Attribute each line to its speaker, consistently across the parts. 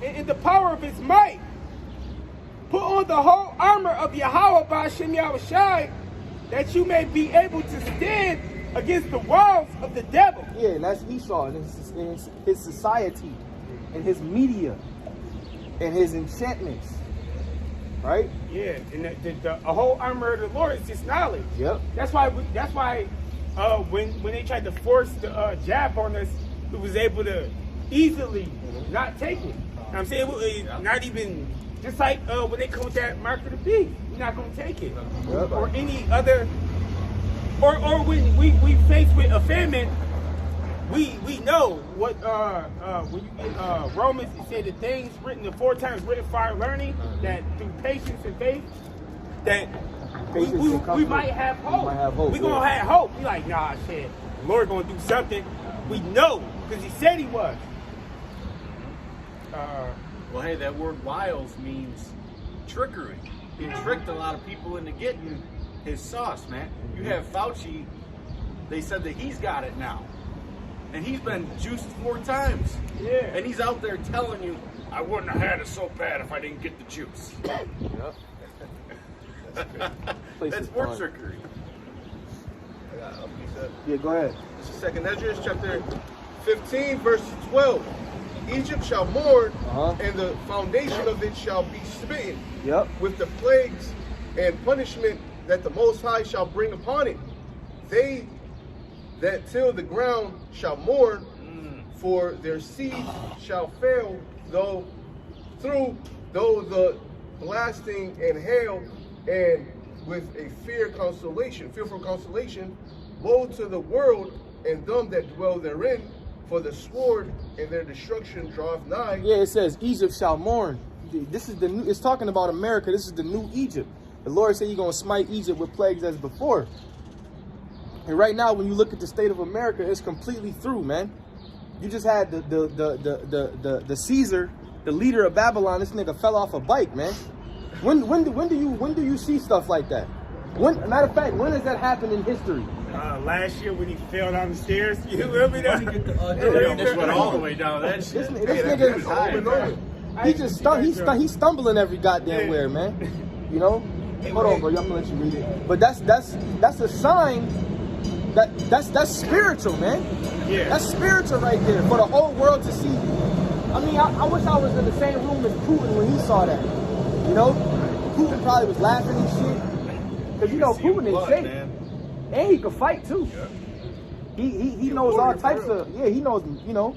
Speaker 1: and in the power of his might. Put on the whole armor of Yahweh Ba'Shem Yahushai, that you may be able to stand against the walls of the devil.
Speaker 2: Yeah, and that's Esau and his society and his media and his enchantments. Right?
Speaker 1: Yeah, and the whole armor of the Lord is just knowledge.
Speaker 2: Yep.
Speaker 1: That's why when they tried to force the jab on us, we was able to easily not take it. I'm saying not even, just like when they come with that mark of the beast, we're not going to take it.
Speaker 2: Yep.
Speaker 1: Or any other, or when we faced with a famine, we know what when you get Romans, it said the things written aforetime is written for our learning, that through patience and faith, that we might have hope. We're going to have hope. We like, nah, shit, the Lord going to do something. We know, because he said he was.
Speaker 3: Well, hey, that word wiles means trickery. He tricked a lot of people into getting his sauce, man. You have Fauci, they said that he's got it now. And he's been juiced 4 times.
Speaker 1: Yeah.
Speaker 3: And he's out there telling you, I wouldn't have had it so bad if I didn't get the juice.
Speaker 2: Yep.
Speaker 3: That's more trickery.
Speaker 2: Yeah, go ahead.
Speaker 4: This is 2nd Esdras chapter 15, verse 12. Egypt shall mourn, and the foundation of it shall be smitten with the plagues and punishment that the Most High shall bring upon it. They that till the ground shall mourn, for their seed shall fail, though the blasting and hail, and with a fearful consolation, woe to the world and them that dwell therein, for the sword and their destruction draweth nigh.
Speaker 2: Yeah, it says Egypt shall mourn. This is the new, it's talking about America. This is the new Egypt. The Lord said he's gonna smite Egypt with plagues as before. And right now, when you look at the state of America, it's completely through, man. You just had the Caesar, the leader of Babylon. This nigga fell off a bike, man. When do you see stuff like that? Matter of fact, when does that happen in history?
Speaker 1: Last year when he fell down the stairs, you remember that?
Speaker 3: He almost went all the way down that shit.
Speaker 2: This nigga, he's stumbling every goddamn where, man. You know? Hold on, bro. I'm gonna let you read it. But that's a sign that's spiritual, man.
Speaker 1: Yeah.
Speaker 2: That's spiritual right there for the whole world to see. I mean, I wish I was in the same room as Putin when he saw that. You know, Putin probably was laughing and shit. Because you know Putin is safe. And he can fight too. Yeah. He knows all types of, he knows, you know,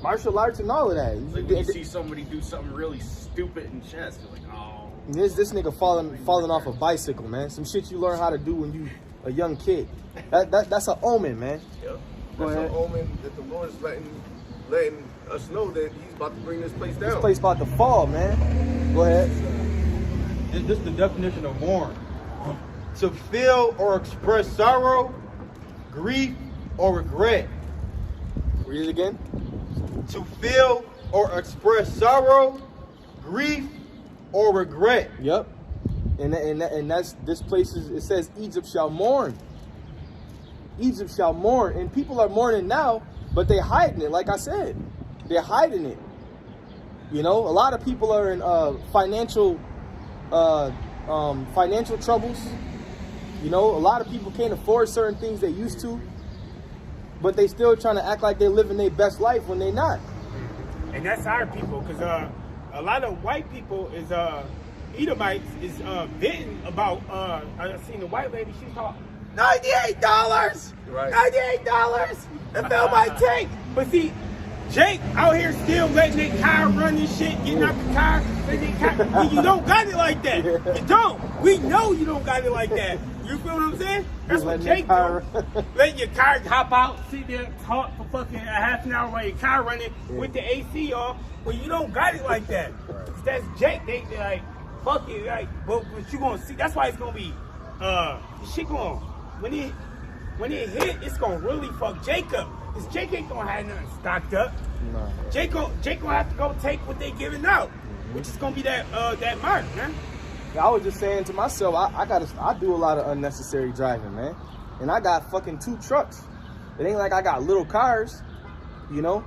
Speaker 2: martial arts and all of that.
Speaker 3: It's like when you see somebody do something really stupid in chess, you're like, oh.
Speaker 2: This nigga falling off a bicycle, man. Some shit you learn how to do when you a young kid. That's an omen, man.
Speaker 4: Yep. That's an omen that the Lord is letting us know that he's about to bring this place down.
Speaker 2: This place about to fall, man. Go ahead.
Speaker 5: This is the definition of mourn. To feel or express sorrow, grief, or regret.
Speaker 2: Read it again.
Speaker 5: To feel or express sorrow, grief, or regret.
Speaker 2: Yep. And that's this place is, it says Egypt shall mourn. Egypt shall mourn. And people are mourning now, but they hiding it, like I said. They're hiding it. You know, a lot of people are in financial troubles. You know, a lot of people can't afford certain things they used to, but they still trying to act like they're living their best life when they're not.
Speaker 1: And that's our people, because a lot of white people is Edomites is venting about. I seen the white lady. She's talking $98.
Speaker 4: Right.
Speaker 1: $98. That fell my tank. But see, Jake out here still letting their car run and shit, getting out the car, letting their car. Well, you don't got it like that. You don't. We know you don't got it like that. You feel what I'm saying? That's what Jake do. Let your car hop out, sit there, talk for fucking a half an hour while your car running with the AC on. Well, you don't got it like that. That's Jake. They like, fuck it, like, but you gonna see. That's why it's gonna be, shit going. When it hit, it's gonna really fuck Jacob. Cause Jake ain't gonna have nothing stocked up.
Speaker 2: No.
Speaker 1: Jake gonna have to go take what they giving out, which is gonna be that mark, man.
Speaker 2: I was just saying to myself, I do a lot of unnecessary driving, man. And I got fucking 2 trucks. It ain't like I got little cars, you know?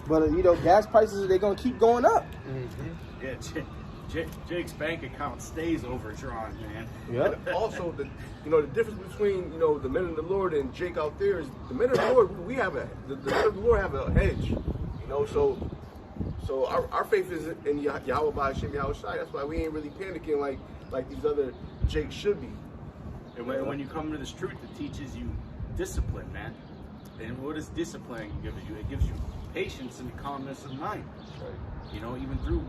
Speaker 2: But you know, gas prices, they're gonna keep going up.
Speaker 3: Yeah, Jake's bank account stays overdrawn, man.
Speaker 2: Yep.
Speaker 4: And also, the difference between the men of the Lord and Jake out there is the men of the Lord. The men of the Lord have a hedge. So our faith is in Yahweh by Hashem Yahweh Shai. That's why we ain't really panicking like these other Jakes should be.
Speaker 3: And when you come to this truth, it teaches you discipline, man. And what does discipline give you? It gives you patience and calmness of mind.
Speaker 4: Right.
Speaker 3: Even through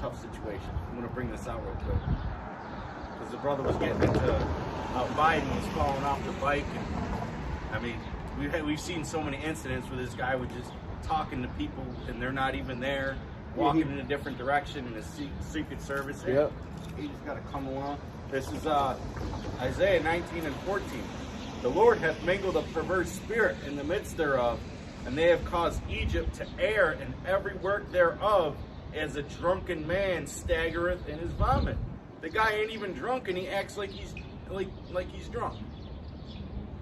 Speaker 3: tough situations. I'm going to bring this out real quick. Because the brother was getting into Biden was falling off the bike. And, I mean, we've seen so many incidents where this guy was just talking to people and they're not even there, walking in a different direction in a Secret Service.
Speaker 2: Yep.
Speaker 3: He just got to come along. This is Isaiah 19 and 14. The Lord hath mingled a perverse spirit in the midst thereof, and they have caused Egypt to err in every work thereof, as a drunken man staggereth in his vomit. The guy ain't even drunk, and he acts like he's drunk.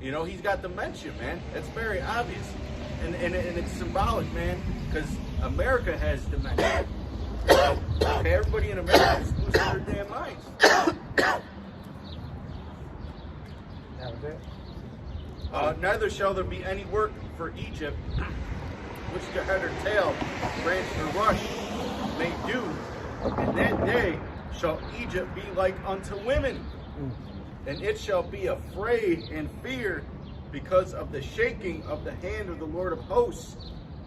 Speaker 3: He's got dementia, man. That's very obvious, and it's symbolic, man, because America has dementia. Okay, everybody in America is losing their damn minds. Neither shall there be any work for Egypt, which the head or tail, branch or rush may do. In that day shall Egypt be like unto women, and it shall be afraid and fear because of the shaking of the hand of the Lord of hosts,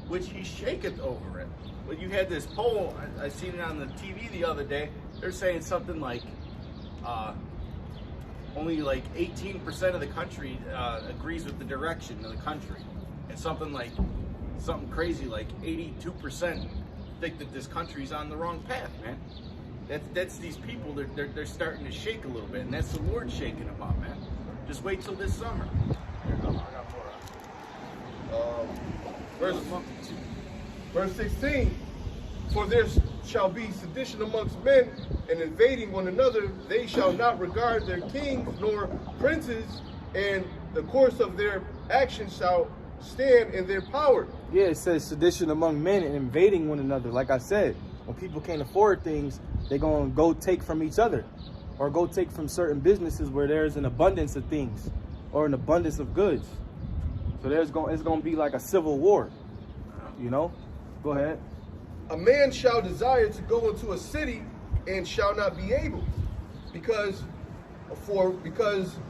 Speaker 3: which he shaketh over it. But you had this poll, I seen it on the TV the other day, they're saying something like, only like 18% of the country agrees with the direction of the country. And something crazy like 82% think that this country's on the wrong path, man. That's these people, they're starting to shake a little bit, and that's the Lord shaking them up, man. Just wait till this summer. Here, I got more.
Speaker 4: Verse 16, for there shall be sedition amongst men, and invading one another. They shall not regard their kings nor princes, and the course of their actions shall stand in their power.
Speaker 2: Yeah, it says sedition among men and invading one another. Like I said, when people can't afford things, they're going to go take from each other, or go take from certain businesses where there's an abundance of things or an abundance of goods. So it's going to be like a civil war, Go ahead.
Speaker 4: A man shall desire to go into a city and shall not be able, because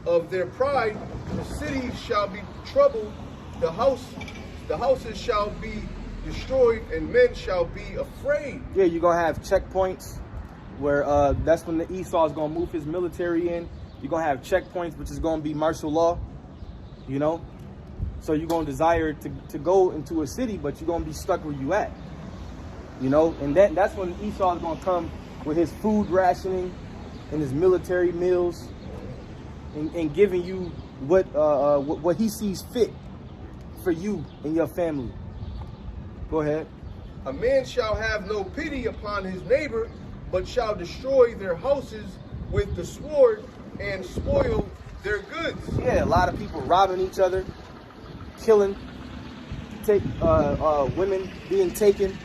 Speaker 4: of their pride. The city shall be troubled, the houses shall be destroyed, and men shall be afraid.
Speaker 2: Yeah, you're gonna have checkpoints where that's when the Esau is gonna move his military in. You're gonna have checkpoints, which is gonna be martial law, So you're gonna desire to go into a city, but you're gonna be stuck where you at. And that's when Esau is gonna come with his food rationing and his military meals, and giving you what he sees fit for you and your family. Go ahead.
Speaker 4: A man shall have no pity upon his neighbor, but shall destroy their houses with the sword and spoil their goods.
Speaker 2: Yeah, a lot of people robbing each other, killing, women being taken.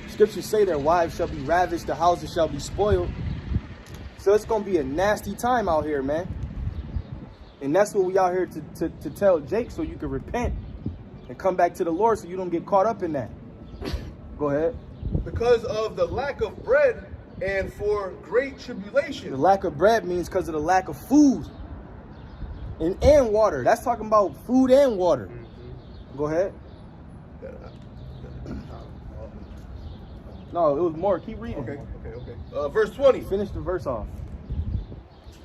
Speaker 2: Scriptures say their wives shall be ravished, the houses shall be spoiled. So it's going to be a nasty time out here, man. And that's what we out here to tell Jake, so you can repent and come back to the Lord so you don't get caught up in that. Go ahead.
Speaker 4: Because of the lack of bread and for great tribulation.
Speaker 2: The lack of bread means because of the lack of food and water. That's talking about food and water. Go ahead. No, it was more. Keep reading.
Speaker 4: Okay. Verse 20.
Speaker 2: Finish the verse off.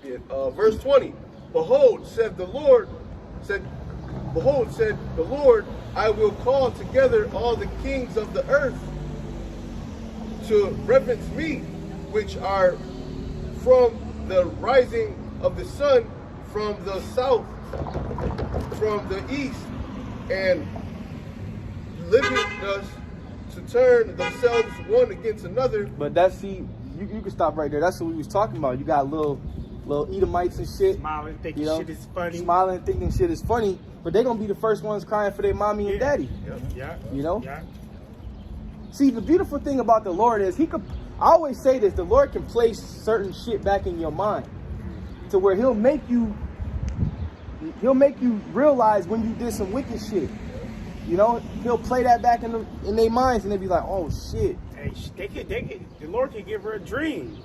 Speaker 4: Yeah, verse 20. Behold, said the Lord, I will call together all the kings of the earth to reverence me, which are from the rising of the sun, from the south, from the east, and living us to turn themselves one against another.
Speaker 2: But that's, you can stop right there. That's what we was talking about. You got little Edomites and shit.
Speaker 1: Smiling, thinking shit is funny.
Speaker 2: Smiling, thinking shit is funny. But they're going to be the first ones crying for their mommy and daddy.
Speaker 1: Yeah.
Speaker 2: You know?
Speaker 1: Yeah.
Speaker 2: See, the beautiful thing about the Lord is I always say this, the Lord can place certain shit back in your mind to where he'll make you realize when you did some wicked shit. You know, he'll play that back in their minds and they'll be like, oh shit.
Speaker 1: Hey, the Lord can give her a dream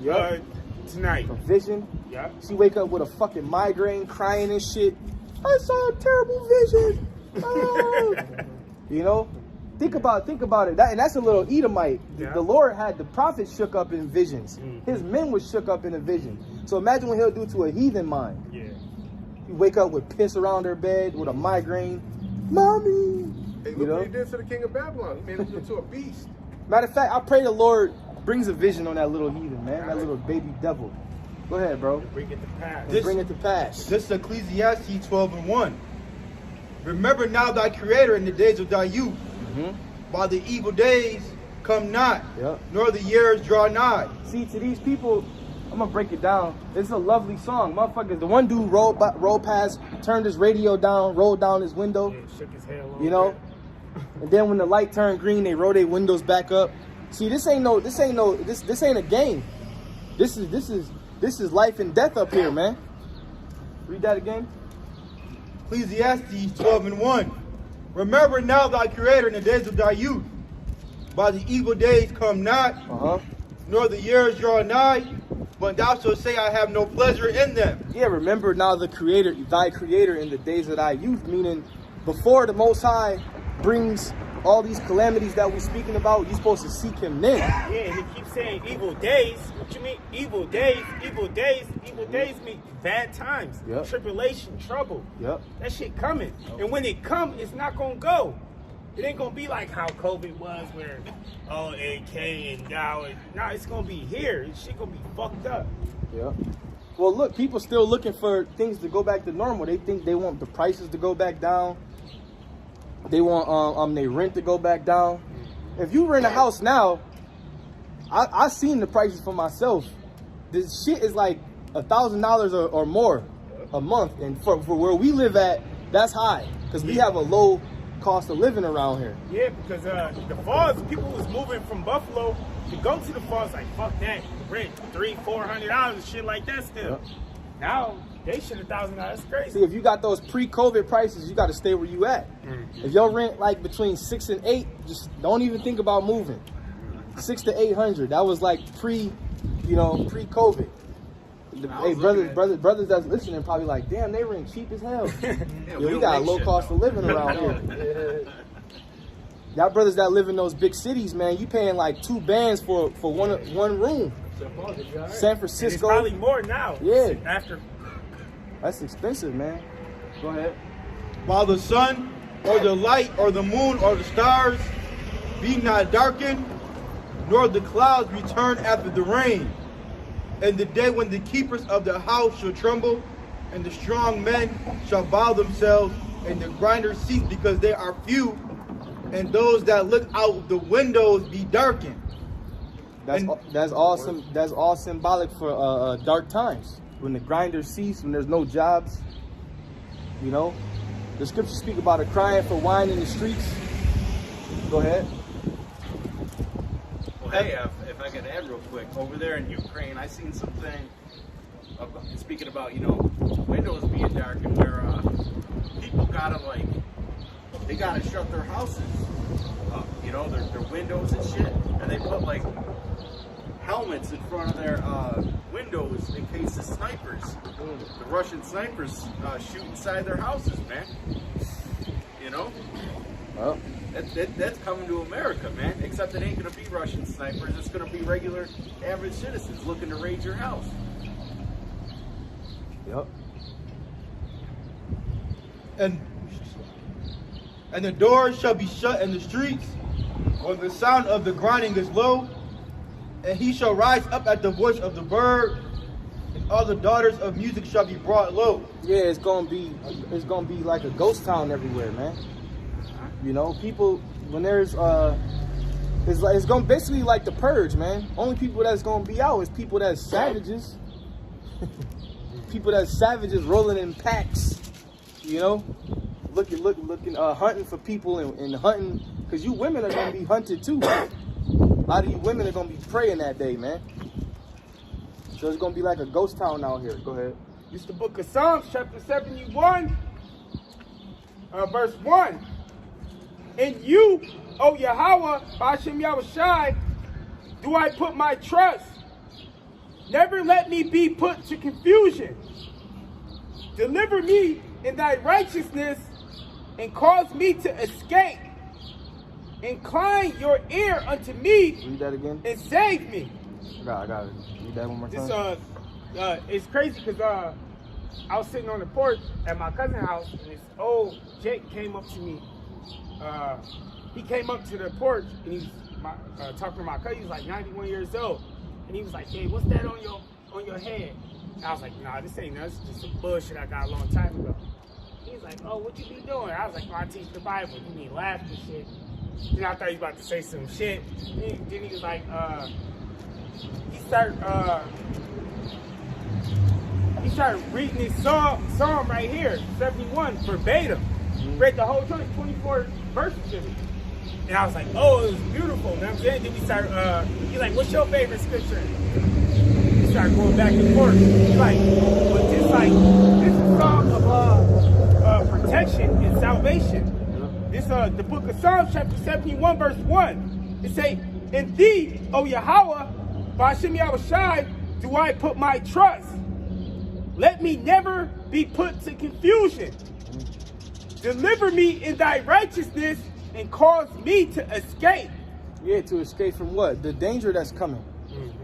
Speaker 1: tonight.
Speaker 2: A vision.
Speaker 1: Yeah.
Speaker 2: She wake up with a fucking migraine, crying and shit. I saw a terrible vision. Oh. You know? Think about it. That's a little Edomite.
Speaker 1: Yeah.
Speaker 2: The Lord had the prophets shook up in visions. His men was shook up in a vision. So imagine what he'll do to a heathen mind.
Speaker 1: Yeah.
Speaker 2: You wake up with piss around her bed with a migraine. Mommy!
Speaker 4: Hey,
Speaker 2: You
Speaker 4: look
Speaker 2: know?
Speaker 4: what he did to the king of Babylon. He made him into a beast.
Speaker 2: Matter of fact, I pray the Lord brings a vision on that little heathen, man. That little baby devil. Go ahead, bro.
Speaker 1: Bring it to pass.
Speaker 2: Bring it to pass.
Speaker 5: This is Ecclesiastes 12:1. Remember now thy creator in the days of thy youth, while the evil days come not, nor the years draw nigh.
Speaker 2: See, to these people, I'm gonna break it down. It's a lovely song. Motherfuckers, the one dude rolled past, turned his radio down, rolled down his window.
Speaker 1: Yeah, shook his head a little
Speaker 2: You know?
Speaker 1: bit.
Speaker 2: And then when the light turned green, they roll their windows back up. See, this ain't a game. This is life and death up here, man. Read that again.
Speaker 5: Ecclesiastes 12:1. Remember now thy creator in the days of thy youth, while the evil days come not, nor the years draw nigh, but thou shalt say, I have no pleasure in them.
Speaker 2: Yeah, remember now thy creator in the days of thy youth, meaning before the Most High brings all these calamities that we're speaking about, you're supposed to seek him then.
Speaker 1: Yeah, and he keeps saying evil days. What you mean? Evil days, evil days, evil days mean bad times, tribulation, trouble. That shit coming. And when it come, it's not gonna go. It ain't gonna be like how COVID was where, it came and now it's gonna be here. This shit gonna be fucked up.
Speaker 2: Well, look, people still looking for things to go back to normal. They think they want the prices to go back down. They want their rent to go back down. If you rent a house now, I seen the prices for myself. This shit is like $1,000 or more a month, and for where we live at, that's high because we have a low cost of living around here.
Speaker 1: Yeah, because the falls, people was moving from Buffalo to go to the falls. Like fuck that, rent $300-400 and shit like that. Still, now they shit $1,000. That's crazy.
Speaker 2: See, if you got those pre-COVID prices, you got to stay where you at. If your rent like between 6 and 8, just don't even think about moving. 600 to 800. That was like pre-COVID. Hey, brothers that's listening probably like, damn, they rent cheap as hell. We got a low cost of living around here. Y'all brothers that live in those big cities, man, you paying like 2 bands for one room. San Francisco.
Speaker 1: And it's probably more now.
Speaker 2: Yeah.
Speaker 1: After.
Speaker 2: That's expensive, man. Go ahead.
Speaker 5: While the sun or the light or the moon or the stars be not darkened, nor the clouds return after the rain. And the day when the keepers of the house shall tremble, and the strong men shall bow themselves, and the grinders cease because they are few, and those that look out the windows be darkened.
Speaker 2: That's awesome. That's all symbolic for dark times. When the grinders cease, when there's no jobs. You know, the scriptures speak about a crying for wine in the streets. Go ahead.
Speaker 3: Well, hey, if I could add real quick, over there in Ukraine, I seen something speaking about, windows being darkened where people gotta they gotta shut their houses up, their windows and shit, and they put helmets in front of their windows in case the snipers, the Russian snipers, shoot inside their houses, man.
Speaker 2: Well,
Speaker 3: that's coming to America, man. Except it ain't gonna be Russian snipers. It's gonna be regular, average citizens looking to raid your house.
Speaker 2: Yep.
Speaker 5: And the doors shall be shut in the streets when the sound of the grinding is low, and he shall rise up at the voice of the bird, and all the daughters of music shall be brought low.
Speaker 2: Yeah, it's gonna be like a ghost town everywhere, man. People when there's it's gonna basically like the purge, man. Only people that's gonna be out is people that's savages. People that's savages rolling in packs, looking, hunting for people and hunting, because you women are gonna be hunted too. lot of you women are gonna be praying that day, man. So it's gonna be like a ghost town out here. Go ahead.
Speaker 1: It's the book of Psalms, chapter 71, verse 1. In you, O Yahweh, Ba'ashem Yahushai, do I put my trust. Never let me be put to confusion. Deliver me in thy righteousness and cause me to escape. Incline your ear unto me.
Speaker 2: Read that again.
Speaker 1: And save me.
Speaker 2: I got it. Read that one more time.
Speaker 1: This it's crazy because I was sitting on the porch at my cousin's house, and this old Jake came up to me. He came up to the porch and he was talking to my cousin. He was like 91 years old, and he was like, "Hey, what's that on your head?" And I was like, "Nah, this ain't nothing. It's just some bullshit I got a long time ago." He was like, "Oh, what you be doing?" I was like, "Oh, I teach the Bible." He be laughing and shit. Then I thought he was about to say some shit. Then he was like, he started reading this psalm right here, 71, verbatim. Read the whole 24 verses to me. And I was like, oh, it was beautiful. You know what I'm saying? Then we started, he's like, what's your favorite scripture? We started going back and forth. He's like, but this is a song of protection and salvation. This the book of Psalms, chapter 71, verse 1. It say, in thee, O Yahweh, Ba'ashem Yahushai, do I put my trust. Let me never be put to confusion. Deliver me in thy righteousness and cause me to escape.
Speaker 2: Yeah, to escape from what? The danger that's coming.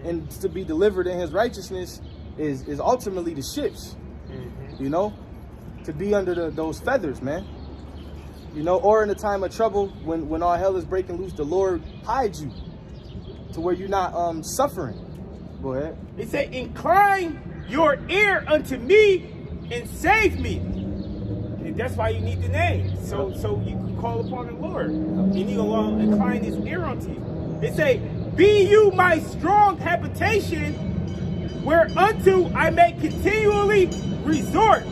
Speaker 2: And to be delivered in his righteousness is ultimately the ships. You know? To be under those feathers, man. You know, or in a time of trouble, when all hell is breaking loose, the Lord hides you to where you're not suffering. Go ahead.
Speaker 1: It say, incline your ear unto me and save me. And that's why you need the name. So you can call upon the Lord. And he will incline his ear unto you. It say, be you my strong habitation, whereunto I may continually resort.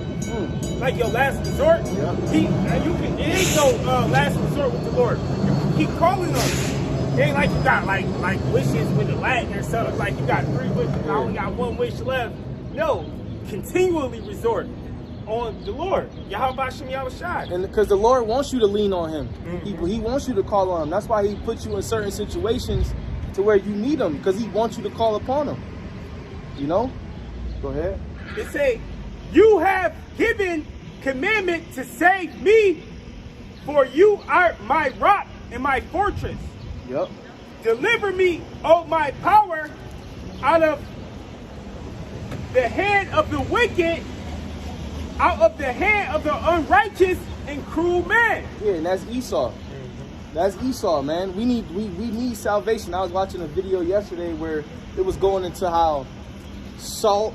Speaker 1: Like your last resort. It ain't no last resort with the Lord. You can keep calling on him. It ain't like you got like wishes with the Latin or something. Like you got 3 wishes, I only got 1 wish left. No, continually resort on the Lord. Yahweh Ba'ashem Yahushai.
Speaker 2: And because the Lord wants you to lean on him. He wants you to call on him. That's why he puts you in certain situations to where you need him, because he wants you to call upon him. You know? Go ahead.
Speaker 1: It say, you have given commandment to save me, for you are my rock and my fortress.
Speaker 2: Yep.
Speaker 1: Deliver me, O my power, out of the hand of the wicked, out of the hand of the unrighteous and cruel man.
Speaker 2: Yeah, and that's Esau. That's Esau, man. We need salvation. I was watching a video yesterday where it was going into how salt,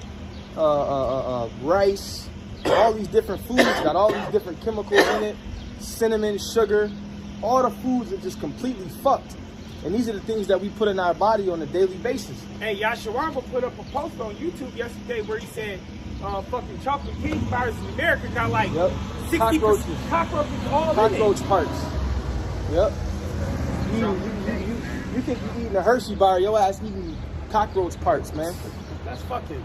Speaker 2: rice, all these different foods got all these different chemicals in it, cinnamon, sugar, all the foods are just completely fucked. And these are the things that we put in our body on a daily basis.
Speaker 1: Hey, Yasharamba put up a post on YouTube yesterday where he said fucking chocolate king bars in America got like 60% cockroaches all
Speaker 2: cockroach
Speaker 1: in it.
Speaker 2: parts. Yep. You think you're eating a Hershey bar, your ass eating cockroach parts, man.
Speaker 1: That's fucking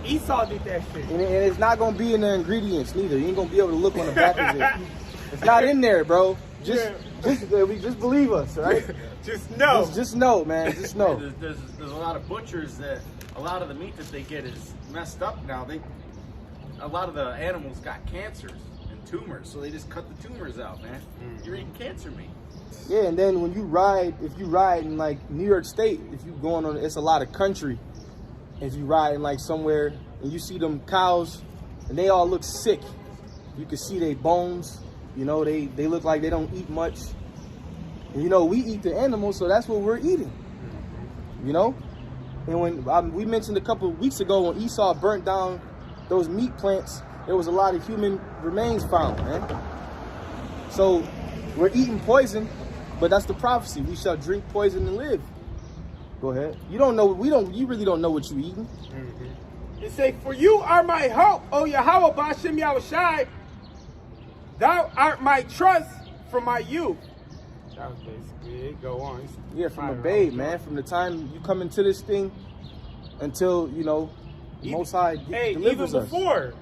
Speaker 1: Esau did that shit.
Speaker 2: And it's not gonna be in the ingredients neither. You ain't gonna be able to look on the back of it. It's not in there, bro. Just believe us, right?
Speaker 1: Just know.
Speaker 2: Just know, man. Just know.
Speaker 3: There's a lot of butchers that a lot of the meat that they get is messed up now. A lot of the animals got cancers and tumors, so they just cut the tumors out, man. You're eating cancer meat.
Speaker 2: Yeah, and then when if you ride in like New York State, if you going on, it's a lot of country. If you ride in like somewhere and you see them cows and they all look sick, you can see their bones. You know, they look like they don't eat much. And, you know, we eat the animals, so that's what we're eating. You know? And when we mentioned a couple of weeks ago when Esau burnt down those meat plants, there was a lot of human remains found, man. So we're eating poison, but that's the prophecy. We shall drink poison and live. Go ahead. You really don't know what you're eating.
Speaker 1: It say, for you are my hope, O Yahweh Ba'ashem Yahushai. Thou art my trust from my youth. That was basically it. Go on.
Speaker 2: Yeah, from a babe, man. From the time you come into this thing until, you know, Most High delivers us.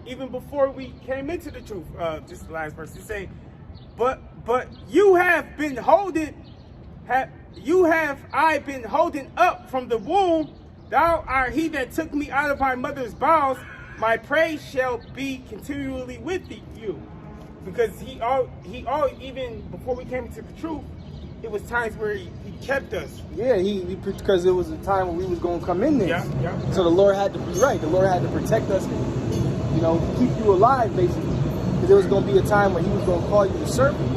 Speaker 1: Even before we came into the truth, just the last verse, he say, but you have been holding, I been holding up from the womb. Thou art he that took me out of my mother's bowels. My praise shall be continually with you. Because he even before we came into the truth, it was times where he kept us.
Speaker 2: Yeah, because it was a time when we was going to come in there.
Speaker 1: Yeah.
Speaker 2: So the Lord had to be right. The Lord had to protect us and, you know, keep you alive, basically. Because there was going to be a time when he was going to call you the servant.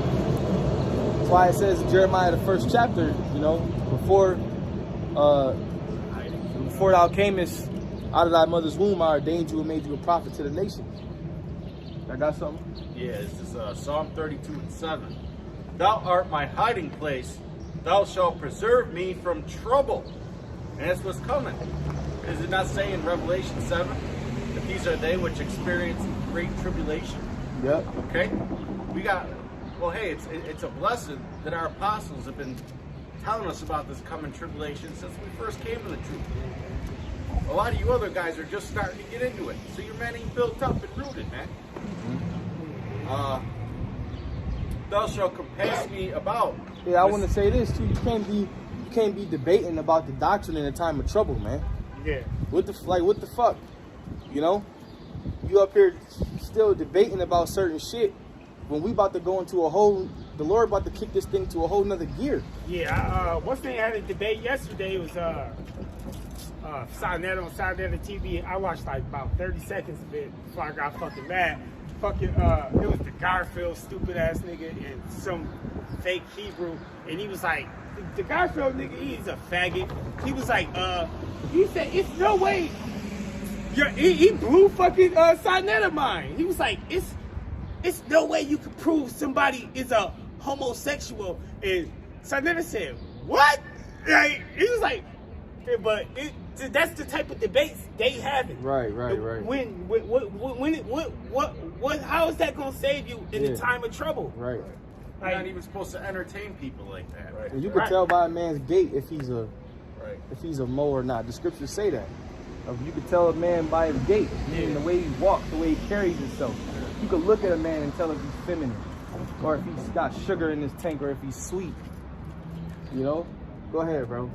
Speaker 2: That's why it says in Jeremiah, the 1st chapter, you know, before thou camest out of thy mother's womb, I ordained you and made you a prophet to the nations. I got something?
Speaker 3: Yeah, this is Psalm 32:7. Thou art my hiding place. Thou shalt preserve me from trouble. And that's what's coming. Does it not say in Revelation 7 that these are they which experience great tribulation?
Speaker 2: Yep.
Speaker 3: Okay? Well, hey, it's a blessing that our apostles have been telling us about this coming tribulation since we first came to the truth. A lot of you other guys are just starting to get into it. So your man ain't built up and rooted, man. Thou shalt compass me about.
Speaker 2: Yeah, I want to say this too. You can't be debating about the doctrine in a time of trouble, man.
Speaker 1: Yeah.
Speaker 2: What the fuck? You know? You up here still debating about certain shit when we about to go into the Lord about to kick this thing to a whole nother gear.
Speaker 1: Yeah, one thing I had a debate yesterday was Saturday on Saturday TV. I watched like about 30 seconds of it before I got fucking mad. It was the Garfield stupid ass nigga and some fake Hebrew, and he was like, the Garfield nigga, he's a faggot. He was like, he said, it's no way. He blew fucking Sinetta mind. He was like, it's no way you could prove somebody is a homosexual. And Sinetta said, what? Like, he was like, but that's the type of debates they having.
Speaker 2: Right.
Speaker 1: How is that gonna save you in the time of trouble?
Speaker 2: Right.
Speaker 3: You're not even supposed to entertain people like that. Right.
Speaker 2: And you can tell by a man's gait if he's a Mo or not. The scriptures say that. You can tell a man by his gait, meaning the way he walks, the way he carries himself. You can look at a man and tell if he's feminine, or if he's got sugar in his tank, or if he's sweet. You know? Go ahead, bro.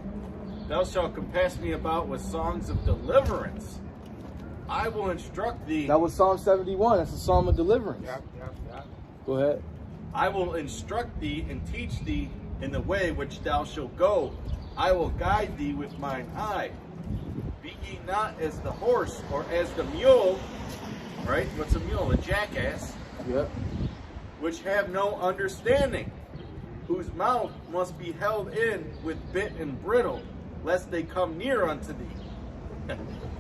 Speaker 3: Thou shalt compass me about with songs of deliverance. I will instruct thee.
Speaker 2: That was Psalm 71. That's a psalm of deliverance.
Speaker 1: Yeah.
Speaker 2: Go ahead.
Speaker 3: I will instruct thee and teach thee in the way which thou shalt go. I will guide thee with mine eye. Be ye not as the horse or as the mule. Right? What's a mule? A jackass.
Speaker 2: Yep.
Speaker 3: Which have no understanding, whose mouth must be held in with bit and bridle, lest they come near unto thee.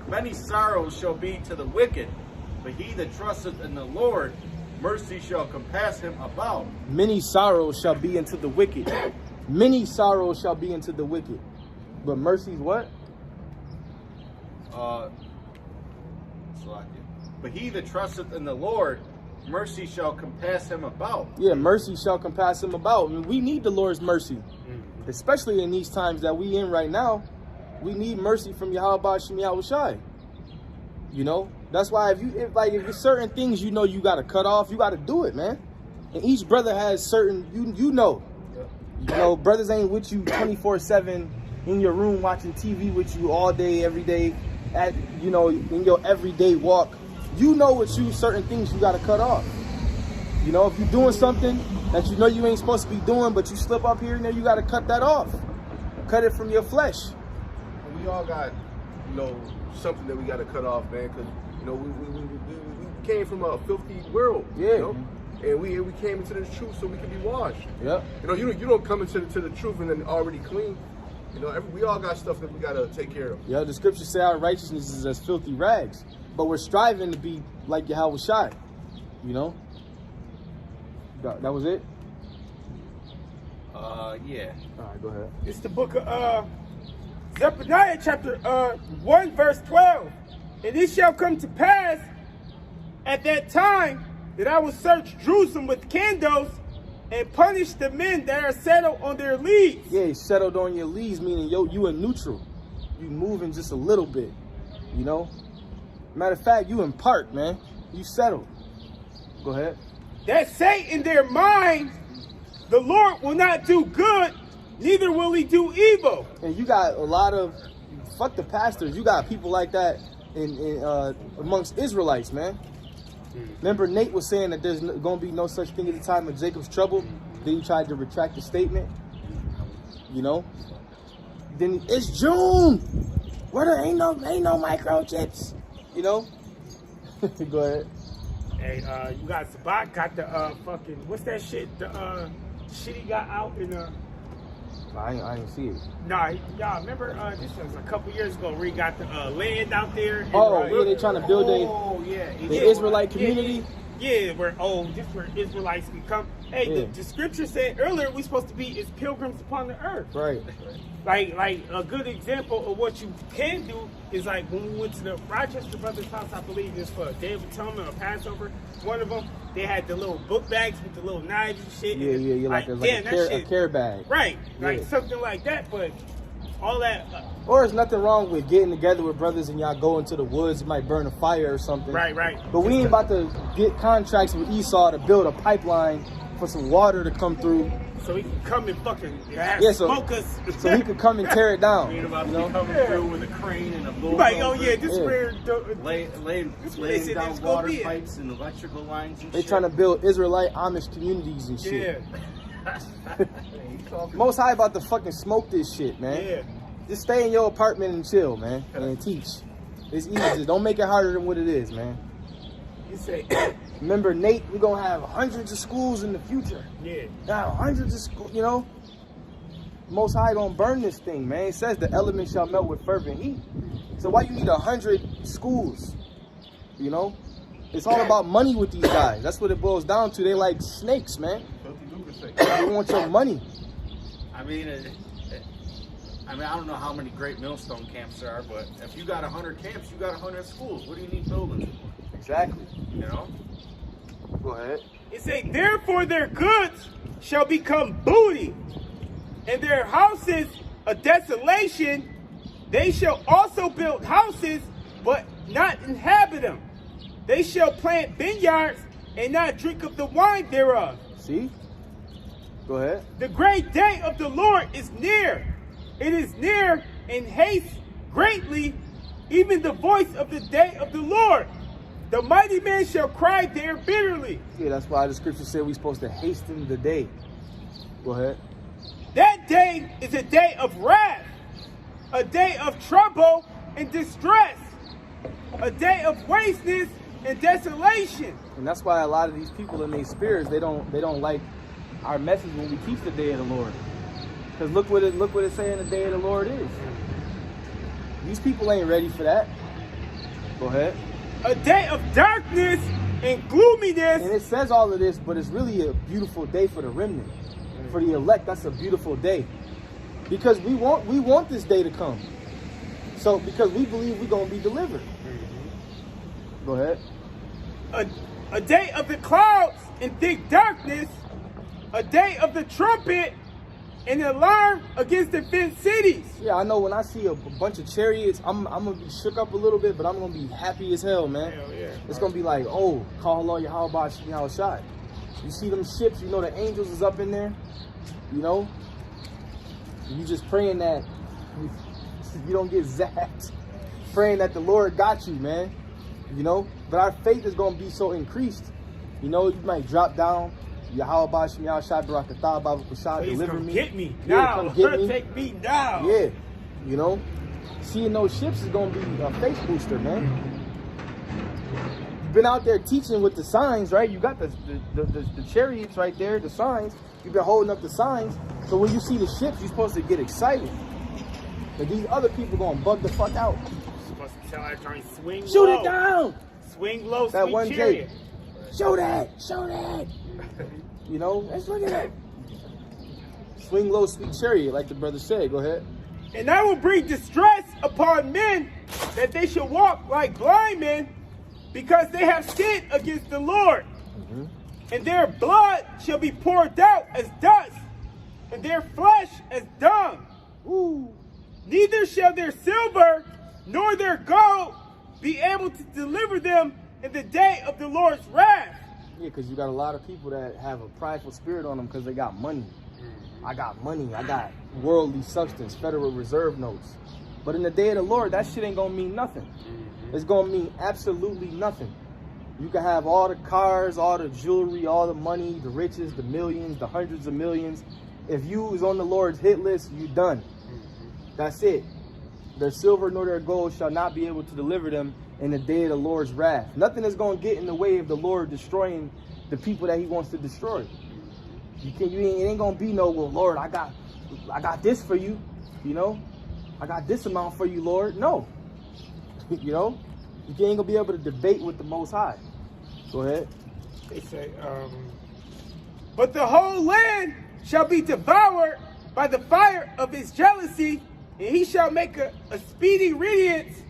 Speaker 3: Many sorrows shall be to the wicked, but he that trusteth in the Lord, mercy shall compass him about.
Speaker 2: Many sorrows shall be unto the wicked. Many sorrows shall be unto the wicked. But mercy's what?
Speaker 3: But he that trusteth in the Lord, mercy shall compass him about.
Speaker 2: Yeah, mercy shall compass him about. I mean, we need the Lord's mercy. Especially in these times that we in right now. We need mercy from Yahweh Shem Yahushai. You know? That's why if there's certain things you know you gotta cut off, you gotta do it, man. And each brother has certain you know. You know, brothers ain't with you 24/7 in your room watching TV with you all day, every day, in your everyday walk. You know certain things you gotta cut off. You know, if you're doing something that you know you ain't supposed to be doing, but you slip up here and there, you gotta cut that off. Cut it from your flesh.
Speaker 4: We all got, something that we got to cut off, man, because, we came from a filthy world,
Speaker 2: Yeah.
Speaker 4: And we came into the truth so we can be washed.
Speaker 2: Yep.
Speaker 4: You don't come into the truth and then already clean. We all got stuff that we got to take care of.
Speaker 2: Yeah, the scriptures say our righteousness is as filthy rags, but we're striving to be like Yahweh Shai. You know? That was it?
Speaker 3: Yeah.
Speaker 2: All right, go ahead.
Speaker 1: It's the book of Zephaniah chapter 1 verse 12. And it shall come to pass at that time that I will search Jerusalem with candles and punish the men that are settled on their leads.
Speaker 2: Yeah, you settled on your leads, meaning you in neutral. You moving just a little bit, you know? Matter of fact, you in part, man. You settled. Go ahead.
Speaker 1: That say in their mind, the Lord will not do good, neither will he do evil.
Speaker 2: And you got a lot of, fuck the pastors, you got people like that in amongst Israelites, man. Remember Nate was saying that there's going to be no such thing at the time of Jacob's trouble. Then he tried to retract the statement, you know. Then it's June. Where there ain't no microchips, you know. Go ahead.
Speaker 1: Hey, you got Sabat got the fucking, what's that shit? The shit he got out in
Speaker 2: I didn't see it.
Speaker 1: Nah, y'all remember this was a couple years ago where he got the land out there.
Speaker 2: Oh, yeah, they trying to build the Israelite community.
Speaker 1: Yeah, where just where Israelites can come. Hey, the scripture said earlier we supposed to be as pilgrims upon the earth.
Speaker 2: Right.
Speaker 1: Like a good example of what you can do is like when we went to the Rochester Brothers house, I believe it's for Day of Atonement or Passover. One of them, they had the little book bags with the little knives and shit.
Speaker 2: Yeah, like a care bag.
Speaker 1: Right, like something like that, but all that.
Speaker 2: Or there's nothing wrong with getting together with brothers and y'all go into the woods. You might burn a fire or something.
Speaker 1: Right.
Speaker 2: But we ain't about to get contracts with Esau to build a pipeline for some water to come through.
Speaker 1: So he can come and fucking smoke us.
Speaker 2: So he could come and tear it down.
Speaker 3: We ain't about to be coming through with a crane and a bulldozer.
Speaker 1: Like, this is where
Speaker 3: laying down water pipes and electrical lines and
Speaker 2: They
Speaker 3: shit.
Speaker 2: trying to build Israelite Amish communities and shit.
Speaker 1: Yeah.
Speaker 2: Most High about to fucking smoke this shit, man.
Speaker 1: Yeah.
Speaker 2: Just stay in your apartment and chill, man, and teach. It's easy. Just don't make it harder than what it is, man.
Speaker 1: You say,
Speaker 2: remember, Nate, we're going to have hundreds of schools in the future.
Speaker 1: Yeah.
Speaker 2: Now, hundreds of schools, you know. Most High going to burn this thing, man. It says the elements shall melt with fervent heat. So why you need 100 schools? You know? It's all about money with these guys. That's what it boils down to. They like snakes, man. They want your money.
Speaker 3: I mean, I don't know how many great millstone camps there are, but if you got 100 camps, you got 100 schools. What do you need buildings for?
Speaker 2: Exactly.
Speaker 3: You know?
Speaker 2: Go ahead.
Speaker 1: It say, therefore their goods shall become booty, and their houses a desolation. They shall also build houses, but not inhabit them. They shall plant vineyards and not drink of the wine thereof.
Speaker 2: See? Go ahead.
Speaker 1: The great day of the Lord is near. It is near and haste greatly, even the voice of the day of the Lord. The mighty man shall cry there bitterly.
Speaker 2: Yeah, that's why the scripture said we're supposed to hasten the day. Go ahead.
Speaker 1: That day is a day of wrath, a day of trouble and distress, a day of wasteness and desolation.
Speaker 2: And that's why a lot of these people in their spirits, they don't like our message when we teach the day of the Lord. Because look what it saying the day of the Lord is. These people ain't ready for that. Go ahead.
Speaker 1: A day of darkness and gloominess.
Speaker 2: And it says all of this, but it's really a beautiful day for the remnant. For the elect, that's a beautiful day. Because we want this day to come. So because we believe we're gonna be delivered. Go ahead.
Speaker 1: A day of the clouds and thick darkness, a day of the trumpet and alarm against the fenced cities.
Speaker 2: Yeah, I know when I see a bunch of chariots, I'm gonna be shook up a little bit, but I'm gonna be happy as hell, man.
Speaker 1: Hell yeah.
Speaker 2: It's gonna be like, oh, call on Yahweh Shai. You see them ships, you know the angels is up in there, you know? You just praying that you don't get zapped. Praying that the Lord got you, man. You know? But our faith is gonna be so increased. You know, you might drop down. Yahweh Shem Yahshai Barakatah Baba Kushah, deliver me.
Speaker 1: Get me
Speaker 2: Yeah,
Speaker 1: now.
Speaker 2: come get me.
Speaker 1: Take me now.
Speaker 2: Yeah, you know, seeing those ships is gonna be a faith booster, man. You've been out there teaching with the signs, right? You got the chariots right there, the signs. You've been holding up the signs. So when you see the ships, you're supposed to get excited. But these other people gonna bug the fuck out.
Speaker 1: Supposed to tell that joint swing
Speaker 2: Shoot
Speaker 1: low.
Speaker 2: it down.
Speaker 1: Swing low,
Speaker 2: That
Speaker 1: sweet
Speaker 2: one
Speaker 1: chariot.
Speaker 2: Jake. Show that. You know, let's look at that. Swing low, sweet chariot, like the brother said. Go ahead.
Speaker 1: And I will bring distress upon men, that they shall walk like blind men, because they have sinned against the Lord. and their blood shall be poured out as dust, and their flesh as dung.
Speaker 2: Ooh.
Speaker 1: Neither shall their silver nor their gold be able to deliver them in the day of the Lord's wrath.
Speaker 2: Yeah, because you got a lot of people that have a prideful spirit on them because they got money. I got money. I got worldly substance, Federal Reserve notes. But in the day of the Lord, that shit ain't going to mean nothing. It's going to mean absolutely nothing. You can have all the cars, all the jewelry, all the money, the riches, the millions, the hundreds of millions. If you was on the Lord's hit list, you done. That's it. Their silver nor their gold shall not be able to deliver them in the day of the Lord's wrath. Nothing is going to get in the way of the Lord destroying the people that he wants to destroy. It ain't going to be no, well, Lord, I got this for you, you know? I got this amount for you, Lord. No. You know? You ain't going to be able to debate with the Most High. Go ahead.
Speaker 1: They say, but the whole land shall be devoured by the fire of his jealousy, and he shall make a speedy radiance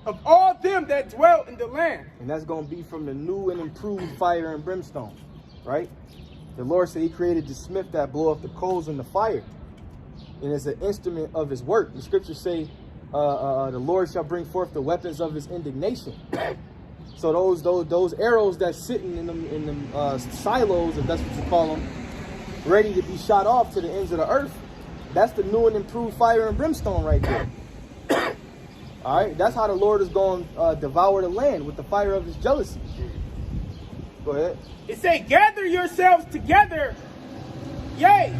Speaker 1: of all them that dwell in the land.
Speaker 2: And that's going to be from the new and improved fire and brimstone, right? The Lord said he created the smith that blow up the coals in the fire. And it's an instrument of his work. The scriptures say the Lord shall bring forth the weapons of his indignation. So those arrows that's sitting in them silos, if that's what you call them, ready to be shot off to the ends of the earth, that's the new and improved fire and brimstone right there. All right, that's how the Lord is going to devour the land, with the fire of his jealousy. Go ahead.
Speaker 1: It say, gather yourselves together, yea,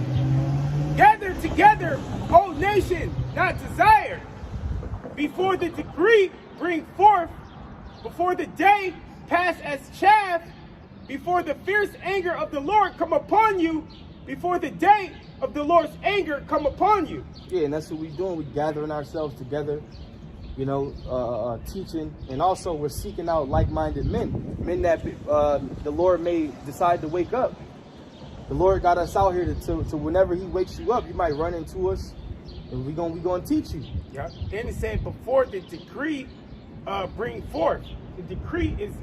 Speaker 1: gather together, O nation, not desired, before the decree bring forth, before the day pass as chaff, before the fierce anger of the Lord come upon you, before the day of the Lord's anger come upon you.
Speaker 2: Yeah, and that's what we're doing. We're gathering ourselves together, you know, teaching, and also we're seeking out like-minded men that the Lord may decide to wake up. The Lord got us out here to whenever he wakes you up, you might run into us, and we're gonna teach you.
Speaker 1: Yeah. Then it said, before the decree bring forth. The decree is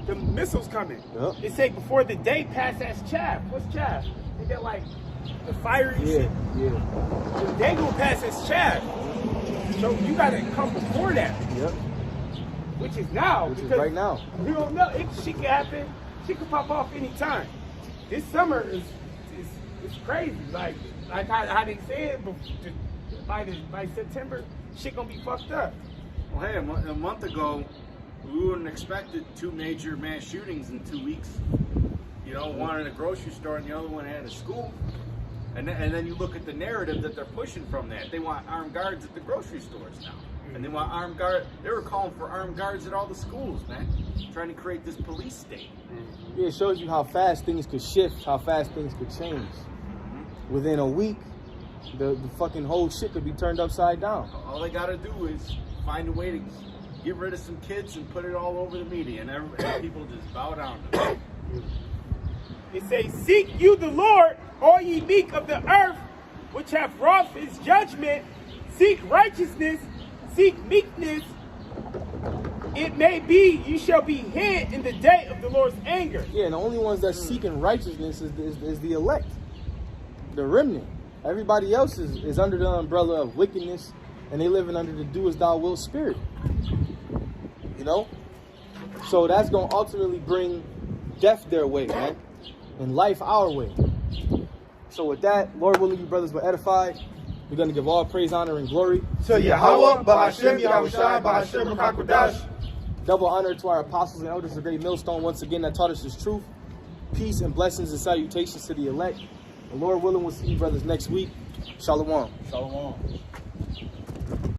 Speaker 1: the missiles coming.
Speaker 2: Yep.
Speaker 1: It say before the day pass as chaff. What's chaff? They got like the fiery shit.
Speaker 2: Yeah.
Speaker 1: The day gonna pass as chaff. So you gotta come before that.
Speaker 2: Yep.
Speaker 1: Which is now.
Speaker 2: Which is
Speaker 1: because
Speaker 2: right now.
Speaker 1: You don't know. Shit can happen. Shit can pop off anytime. This summer is crazy. Like how they said by September, shit gonna be fucked up.
Speaker 3: Well, hey, a month ago, we wouldn't expected 2 major mass shootings in 2 weeks. You know, one in a grocery store and the other one at a school. And then you look at the narrative that they're pushing from that. They want armed guards at the grocery stores now. And they want armed guards. They were calling for armed guards at all the schools, man. Trying to create this police state.
Speaker 2: Yeah, it shows you how fast things could shift, how fast things could change. Within a week, the fucking whole shit could be turned upside down.
Speaker 3: All they got to do is find a way to get rid of some kids and put it all over the media, and people just bow down to it.
Speaker 1: It says, seek you the Lord, all ye meek of the earth, which have wrought his judgment. Seek righteousness, seek meekness. It may be you shall be hid in the day of the Lord's anger.
Speaker 2: Yeah, and the only ones that seeking righteousness is the elect, the remnant. Everybody else is under the umbrella of wickedness, and they living under the do as thou wilt spirit. You know? So that's going to ultimately bring death their way, man, and life our way. So with that, Lord willing, you brothers were edified. We're going to give all praise, honor, and glory
Speaker 5: to Yahweh, Ba'ashem, Yahushai, Ba'ashem, Rakakwadash.
Speaker 2: Double honor to our apostles and elders of Great Millstone once again that taught us this truth. Peace and blessings and salutations to the elect. And Lord willing, we'll see you brothers next week. Shalom.
Speaker 3: Shalom.